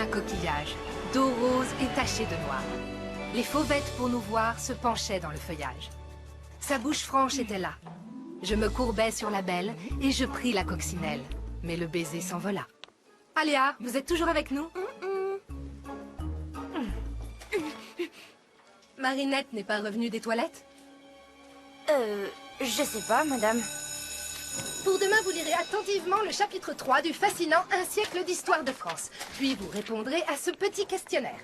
un coquillage, d'eau rose et taché de noir. Les fauvettes, pour nous voir, se penchaient dans le feuillage. Sa bouche franche était là. Je me courbais sur la belle et je pris la coccinelle. Mais le baiser s'envola. Alia, vous êtes toujours avec nous? Marinette n'est pas revenue des toilettes? Je sais pas, madame. Pour demain, vous lirez attentivement le chapitre 3 du fascinant Un siècle d'histoire de France. Puis vous répondrez à ce petit questionnaire.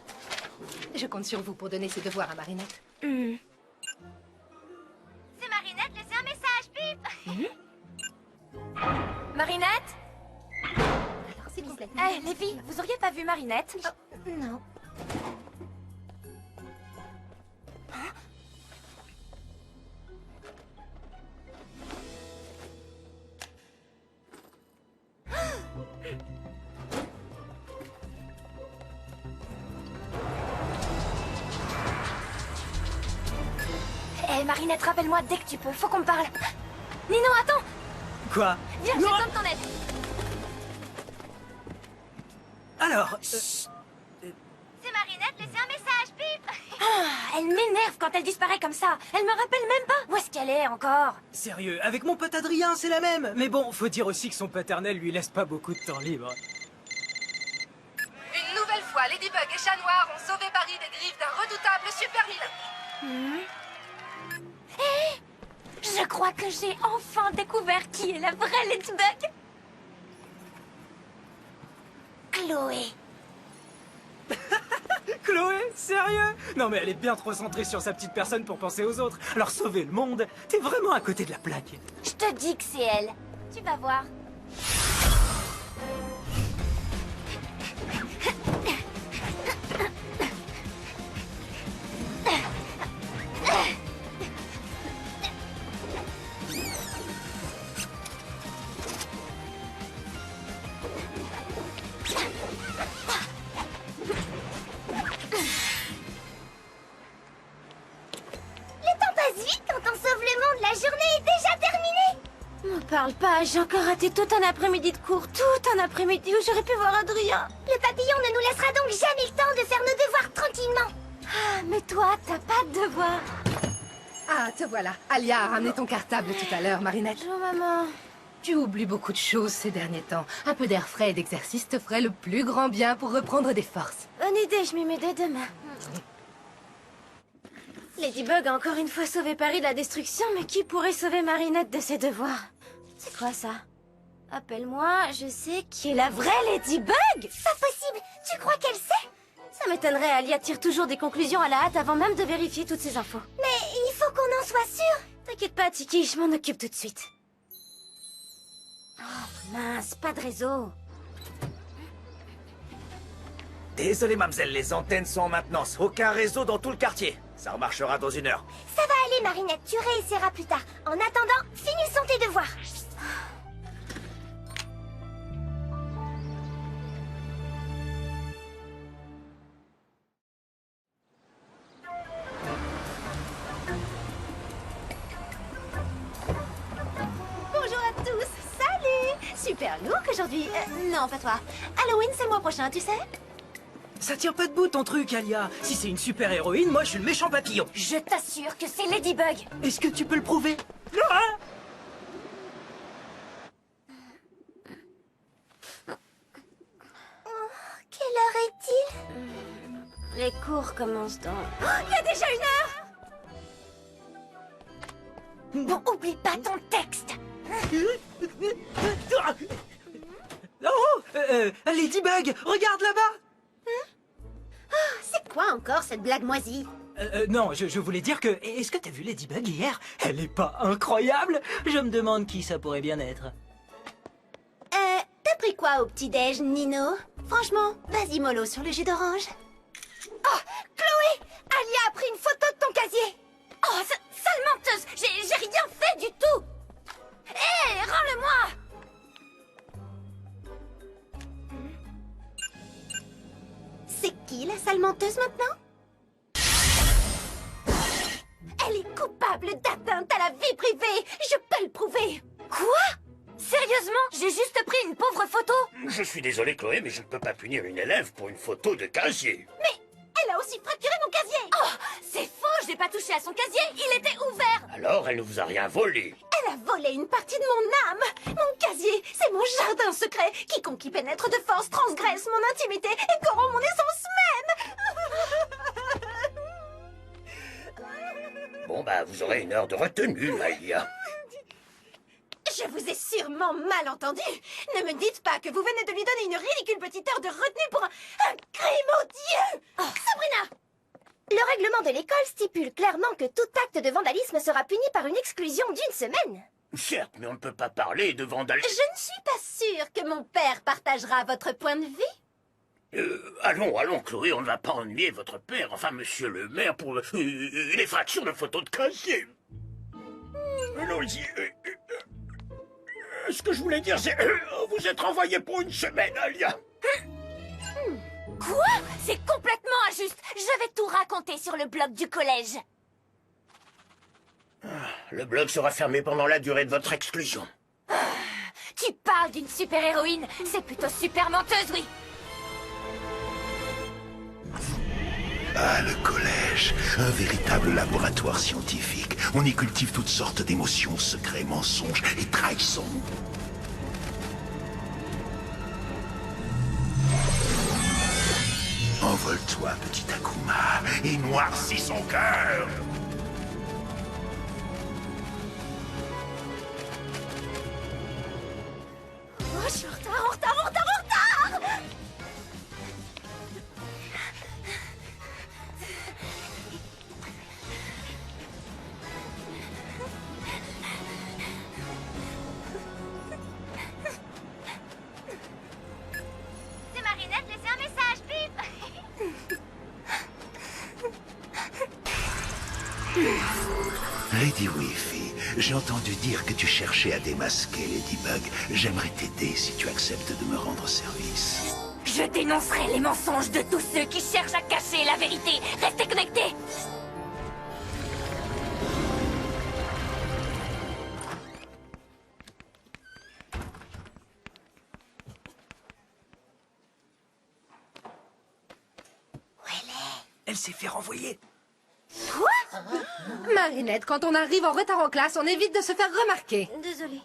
Je compte sur vous pour donner ses devoirs à Marinette. C'est Marinette, laissez un message, bip. Marinette? Alors, s'il vous plaît. Eh, les filles, vous auriez pas vu Marinette? Oh, non. Eh, Marinette, rappelle-moi dès que tu peux, faut qu'on me parle. Nino, attends! Quoi? Viens, j'ai besoin de ton aide. Alors, C'est Marinette, laissez un message, bip. Elle m'énerve quand elle disparaît comme ça. Elle me rappelle même pas où est-ce qu'elle est encore. sérieux, avec mon pote Adrien, c'est la même. Mais bon, faut dire aussi que son paternel lui laisse pas beaucoup de temps libre. Une nouvelle fois, Ladybug et Chat Noir ont sauvé Paris des griffes d'un redoutable super vilain. Je crois que j'ai enfin découvert qui est la vraie Ladybug. Chloé. Chloé, sérieux? Non mais elle est bien trop centrée sur sa petite personne pour penser aux autres. Alors sauver le monde, t'es vraiment à côté de la plaque. Je te dis que c'est elle. Tu vas voir. Le temps passe vite quand on sauve le monde. La journée est déjà terminée. M'en parle pas, j'ai encore raté tout un après-midi de cours, tout un après-midi où j'aurais pu voir Adrien. Le papillon ne nous laissera donc jamais le temps de faire nos devoirs tranquillement. Ah, mais toi, t'as pas de devoir. Ah, te voilà. Alia a ramené ton cartable tout à l'heure, Marinette. Bonjour, maman. Tu oublies beaucoup de choses ces derniers temps. Un peu d'air frais et d'exercice te ferait le plus grand bien pour reprendre des forces. Bonne idée, je m'y mets dès demain. Ladybug a encore une fois sauvé Paris de la destruction, mais qui pourrait sauver Marinette de ses devoirs? C'est quoi ça? Appelle-moi, je sais qui est la vraie Ladybug! Pas possible. Tu crois qu'elle sait? Ça m'étonnerait, Alia tire toujours des conclusions à la hâte avant même de vérifier toutes ces infos. Mais il faut qu'on en soit sûr. T'inquiète pas, Tiki, je m'en occupe tout de suite. Oh, mince, pas de réseau. Désolé, mademoiselle, les antennes sont en maintenance. Aucun réseau dans tout le quartier. Ça remarchera dans 1 heure. Ça va aller, Marinette. Tu réessayeras plus tard. En attendant, finissons tes devoirs. Bonjour à tous, salut! Super look aujourd'hui. Non, pas toi. Halloween, c'est le mois prochain, tu sais? Ça tient pas debout ton truc, Alia. Si c'est une super héroïne, moi je suis le méchant papillon. Je t'assure que c'est Ladybug. Est-ce que tu peux le prouver? Quelle heure est-il? Les cours commencent dans... Il y a déjà 1 heure. Bon, oublie pas ton texte. Oh, Ladybug, regarde là-bas. C'est quoi encore cette blague moisie? Non, je voulais dire que... Est-ce que t'as vu Ladybug hier? Elle est pas incroyable? Je me demande qui ça pourrait bien être. T'as pris quoi au petit-déj, Nino? Franchement, vas-y mollo sur le jus d'orange. Oh, Chloé! Alia a pris une photo de ton casier. Oh, sale menteuse. J'ai rien fait du tout. Hé, rends-le-moi. C'est qui la sale menteuse maintenant? Elle est coupable d'atteinte à la vie privée. Je peux le prouver. Quoi? Sérieusement, j'ai juste pris une pauvre photo. Je suis désolé, Chloé, mais je ne peux pas punir une élève pour une photo de casier. Mais elle a aussi fracturé mon casier. Oh, c'est faux, je n'ai pas touché à son casier, il était ouvert. Alors, elle ne vous a rien volé. Elle a volé une partie de mon âme. Mon casier, c'est mon jardin secret. Quiconque y pénètre de force transgresse mon intimité et corrompt mon essence même. Bon, bah, vous aurez une heure de retenue, Alia. Je vous ai sûrement mal entendu. Ne me dites pas que vous venez de lui donner une ridicule petite heure de retenue pour un crime odieux. Sabrina! Le règlement de l'école stipule clairement que tout acte de vandalisme sera puni par une exclusion d'1 semaine. Certes, mais on ne peut pas parler de vandalisme. Je ne suis pas sûre que mon père partagera votre point de vue. Allons, Chloé, on ne va pas ennuyer votre père, enfin, monsieur le maire, pour une effraction de photo de casier. Allons-y. Ce que je voulais dire, c'est... vous êtes renvoyé pour 1 semaine, Alia. Quoi? C'est complètement injuste. Je vais tout raconter sur le blog du collège. Le blog sera fermé pendant la durée de votre exclusion. Tu parles d'une super-héroïne. C'est plutôt super menteuse, oui. Ah, le collège, un véritable laboratoire scientifique. On y cultive toutes sortes d'émotions, secrets, mensonges et trahisons. Envole-toi, petit Akuma, et noircis son cœur. Oh, je suis en retard. C'est Marinette, laissez un message, bip. Lady Wifi, j'ai entendu dire que tu cherchais à démasquer Ladybug. J'aimerais t'aider si tu acceptes de me rendre service. Je dénoncerai les mensonges de tous ceux qui cherchent à cacher la vérité. Restez connectés. Elle s'est fait renvoyer. Marinette, quand on arrive en retard en classe, on évite de se faire remarquer. Désolée.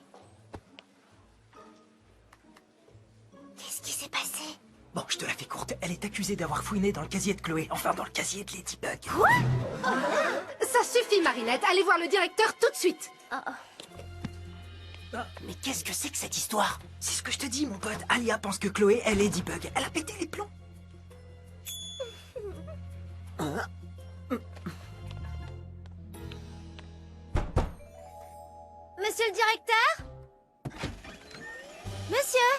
Qu'est-ce qui s'est passé? Bon, je te la fais courte. Elle est accusée d'avoir fouiné dans le casier de Chloé. Enfin, dans le casier de Ladybug. Ça suffit, Marinette. Allez voir le directeur tout de suite. Mais qu'est-ce que c'est que cette histoire? C'est ce que je te dis, mon pote. Alia pense que Chloé est Ladybug. Elle a pété les plombs. Monsieur le directeur? Monsieur?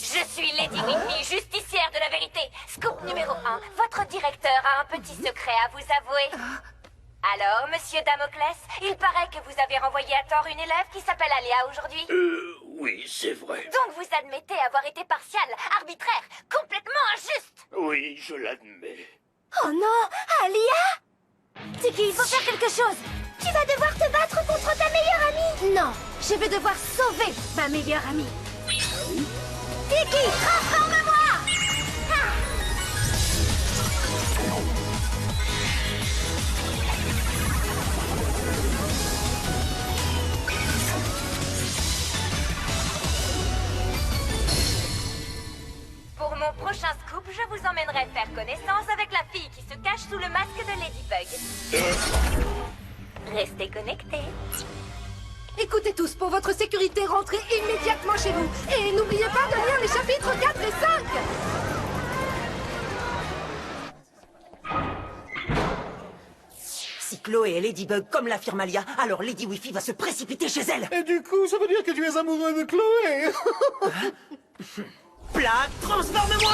Je suis Lady Whitney, justicière de la vérité. Scoop numéro 1. Votre directeur a un petit secret à vous avouer. Alors, monsieur Damoclès, il paraît que vous avez renvoyé à tort une élève qui s'appelle Alia aujourd'hui. Oui, c'est vrai. Donc vous admettez avoir été partial, arbitraire, complètement injuste. Oui, je l'admets. Oh non, Alia! Tiki, il faut faire quelque chose. Tu vas devoir te battre contre ta meilleure amie. Non, je vais devoir sauver ma meilleure amie. Tiki, transforme-moi. Pour mon prochain scoop, je vous emmènerai faire connaissance avec la fille qui se cache sous le masque de Ladybug. Restez connectés. Écoutez tous, pour votre sécurité, rentrez immédiatement chez vous. Et n'oubliez pas de lire les chapitres 4 et 5. Si Chloé est Ladybug comme l'affirme Alia, alors Lady Wifi va se précipiter chez elle. Et du coup, ça veut dire que tu es amoureux de Chloé. Plat, transforme-moi!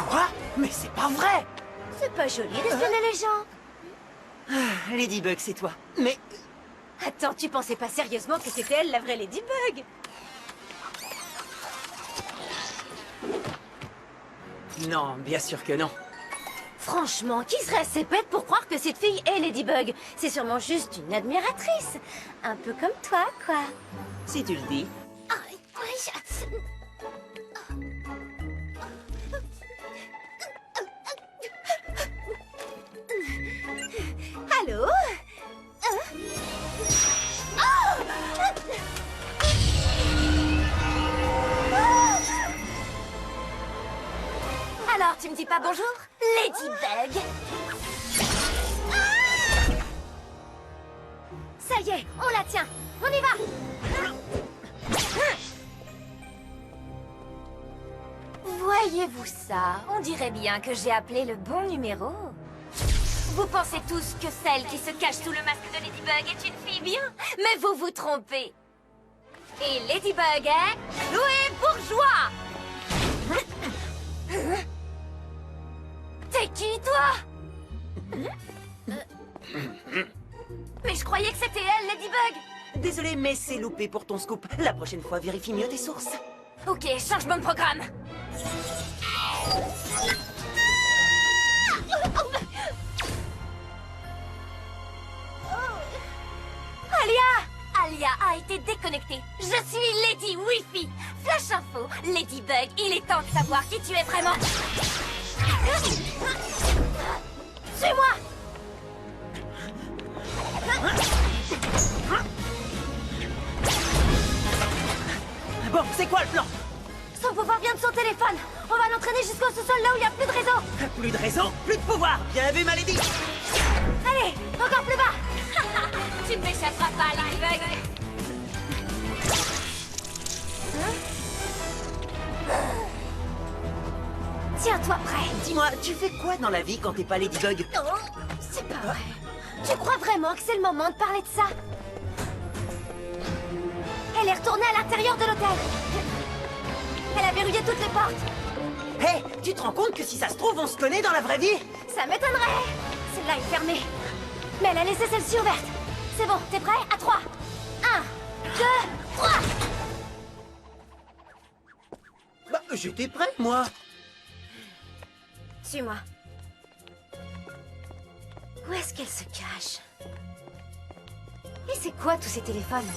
Quoi? Mais c'est pas vrai! C'est pas joli d'espionner les gens. Ladybug, c'est toi. Mais... Attends, tu pensais pas sérieusement que c'était elle la vraie Ladybug? Non, bien sûr que non. Franchement, qui serait assez bête pour croire que cette fille est Ladybug? C'est sûrement juste une admiratrice. Un peu comme toi, quoi. Si tu le dis. Allô? Alors, tu me dis pas bonjour, Ladybug? Ça y est, on la tient. On y va. Voyez-vous ça? On dirait bien que j'ai appelé le bon numéro. Vous pensez tous que celle qui se cache sous le masque de Ladybug est une fille bien? Mais vous vous trompez. Et Ladybug est Louis Bourgeois! T'es qui, toi? Mais je croyais que c'était elle, Ladybug! Désolé, mais c'est loupé pour ton scoop. La prochaine fois, vérifie mieux tes sources. Ok, changement de programme. Alia a été déconnectée. Je suis Lady Wi-Fi. Flash info, Ladybug, il est temps de savoir qui tu es vraiment. Suis-moi. Bon, c'est quoi le plan? Son pouvoir vient de son téléphone. On va l'entraîner jusqu'au sous-sol là où il n'y a plus de réseau. Plus de réseau, plus de pouvoir. Bien vu, ma lady. Allez, encore plus bas. Tu ne m'échapperas pas, Ladybug. Tiens-toi prêt. Dis-moi, tu fais quoi dans la vie quand t'es pas Ladybug? Oh, c'est pas vrai. Tu crois vraiment que c'est le moment de parler de ça? Elle est retournée à l'intérieur de l'hôtel. Elle a verrouillé toutes les portes. Hé, tu te rends compte que si ça se trouve, on se connaît dans la vraie vie? Ça m'étonnerait. Celle-là est fermée. Mais elle a laissé celle-ci ouverte. C'est bon, t'es prêt? À 3. 1, 2, 3. Bah, j'étais prêt, moi. Suis-moi. Où est-ce qu'elle se cache? Et c'est quoi tous ces téléphones?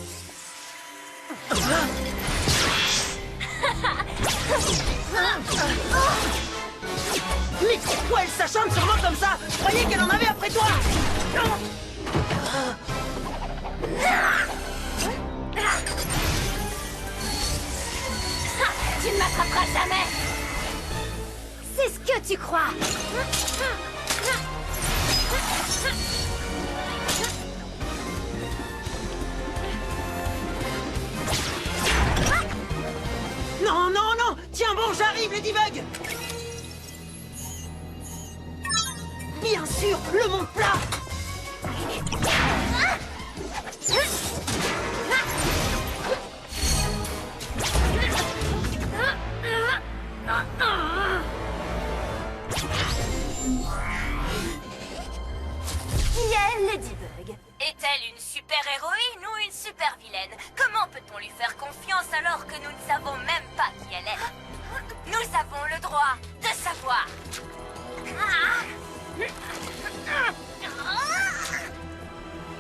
Mais pourquoi elle s'acharne sur moi comme ça? Je croyais qu'elle en avait après toi. Tu ne m'attraperas jamais. C'est ce que tu crois. Non, non, non. Tiens bon, j'arrive, Ladybug. Bien sûr, le monde plat. Qui est Ladybug? Est-elle une super-héroïne ou une super-vilaine? Comment peut-on lui faire confiance alors que nous ne savons même pas qui elle est? Nous avons le droit de savoir.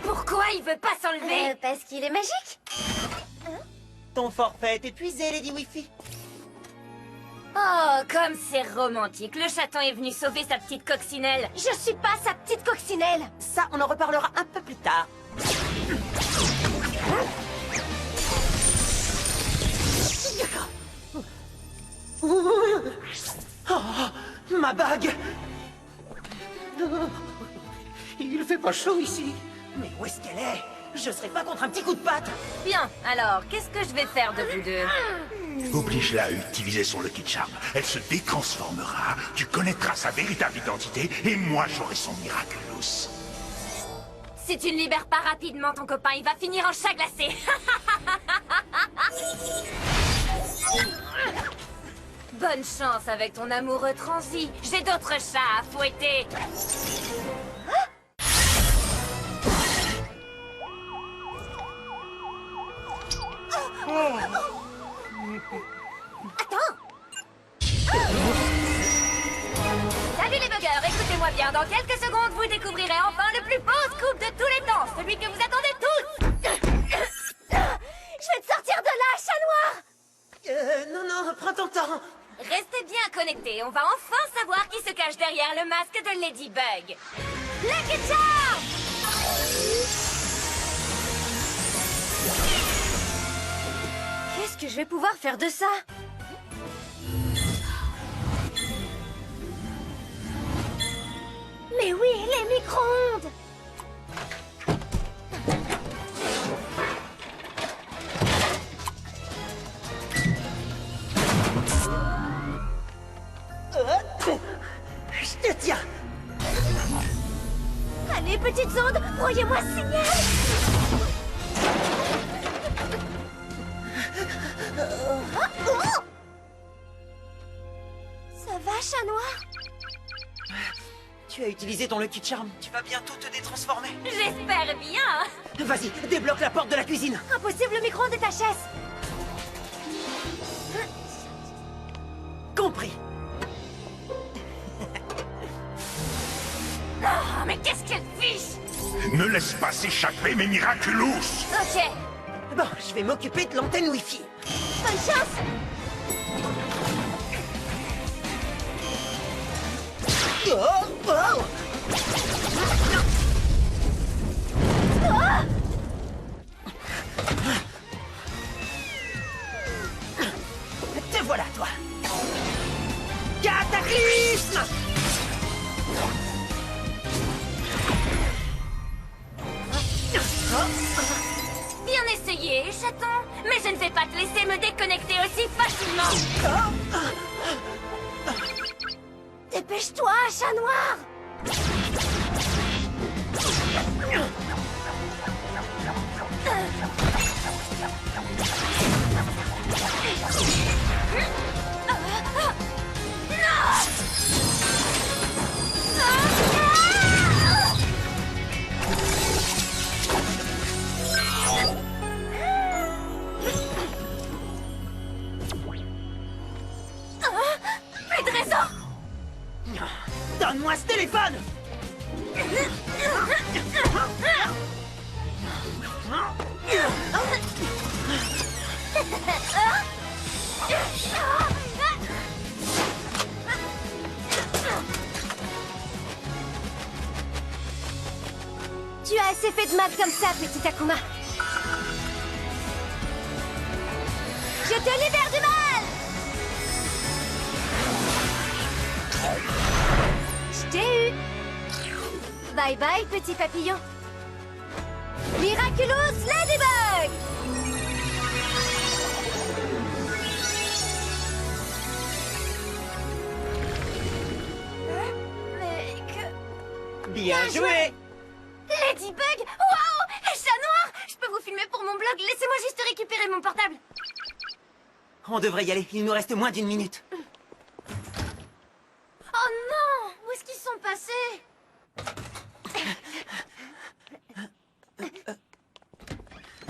Pourquoi il veut pas s'enlever? Parce qu'il est magique. Ton forfait est épuisé, Lady Wi-Fi. Oh, comme c'est romantique. Le chaton est venu sauver sa petite coccinelle. Je suis pas sa petite coccinelle. Ça, on en reparlera un peu plus tard. Oh, ma bague. Il fait pas chaud ici. Mais où est-ce qu'elle est? Je serai pas contre un petit coup de patte. Bien, alors, qu'est-ce que je vais faire de vous deux? Oblige-la à utiliser son Lucky Charm. Elle se détransformera, tu connaîtras sa véritable identité, et moi j'aurai son Miraculous. Si tu ne libères pas rapidement ton copain, il va finir en chat glacé. Bonne chance avec ton amoureux transi. J'ai d'autres chats à fouetter. Attends! Salut les buggers, écoutez-moi bien. Dans quelques secondes, vous découvrirez enfin le plus beau scoop de tous les temps. Celui que vous attendez tous. Je vais te sortir de là, chat noir! Non, prends ton temps. Restez bien connectés. On va enfin savoir qui se cache derrière le masque de Ladybug. Lucky Charm! Qu'est-ce que je vais pouvoir faire de ça? Mais oui, les micro-ondes! Je te tiens. Allez, petites ondes, envoyez-moi ce signal! Ça va, chat noir? Tu as utilisé ton Lucky Charm. Tu vas bientôt te détransformer. J'espère bien. Vas-y, débloque la porte de la cuisine. Impossible, le micro-ondes est HS! Compris. Oh, mais qu'est-ce qu'elle fiche! Ne laisse pas s'échapper mes Miraculous. Ok. Bon, je vais m'occuper de l'antenne Wi-Fi. Bonne chance! Oh. Te voilà, toi. Cataclysme! Bien essayé, chaton. Mais je ne vais pas te laisser me déconnecter aussi facilement. Dépêche-toi, chat noir! Plus de raison. Donne-moi ce téléphone! Tu as assez fait de mal comme ça, petit Akuma. Je te libère du mal! Je t'ai eu! Bye bye, petit papillon. Miraculous Ladybug! Mais que... Bien joué! Ladybug! Waouh! Chat noir! Je peux vous filmer pour mon blog. Laissez-moi juste récupérer mon portable. On devrait y aller, il nous reste moins d'une minute. Oh non! Où est-ce qu'ils sont passés?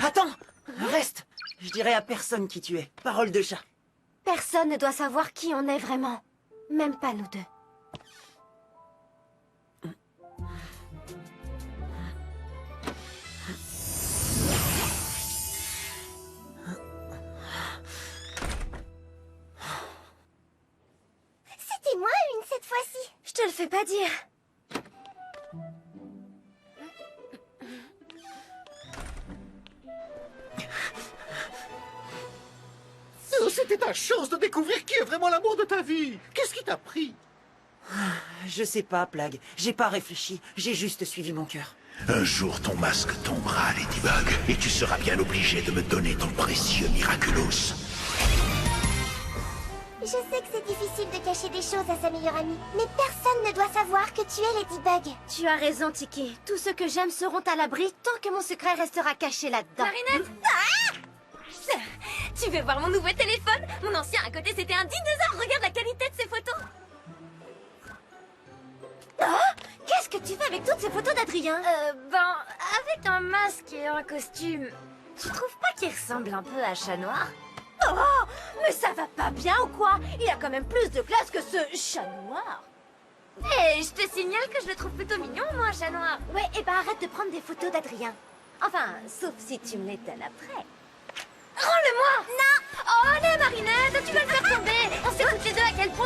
Attends! Reste! Je dirai à personne qui tu es. Parole de chat. Personne ne doit savoir qui on est vraiment. Même pas nous deux. C'était moi une cette fois-ci. Je te le fais pas dire. C'était ta chance de découvrir qui est vraiment l'amour de ta vie. Qu'est-ce qui t'a pris? Je sais pas, Plague. J'ai pas réfléchi. J'ai juste suivi mon cœur. Un jour, ton masque tombera, Ladybug, et tu seras bien obligé de me donner ton précieux Miraculous. Je sais que c'est difficile de cacher des choses à sa meilleure amie, mais personne ne doit savoir que tu es Ladybug. Tu as raison, Tiki. Tous ceux que j'aime seront à l'abri tant que mon secret restera caché là-dedans. Marinette! Tu veux voir mon nouveau téléphone? Mon ancien à côté, c'était un dinosaure. Regarde la tu fais avec toutes ces photos d'Adrien? Avec un masque et un costume, tu trouves pas qu'il ressemble un peu à Chat Noir? Oh, mais ça va pas bien ou quoi? Il a quand même plus de classe que ce chat noir. Et je te signale que je le trouve plutôt mignon, moi, Chat Noir. Ouais, et bah arrête de prendre des photos d'Adrien. Enfin, sauf si tu me les donnes après. Rends-le-moi! Non! Oh, allez, Marinette, tu vas le faire tomber! On sait toutes les deux à quel point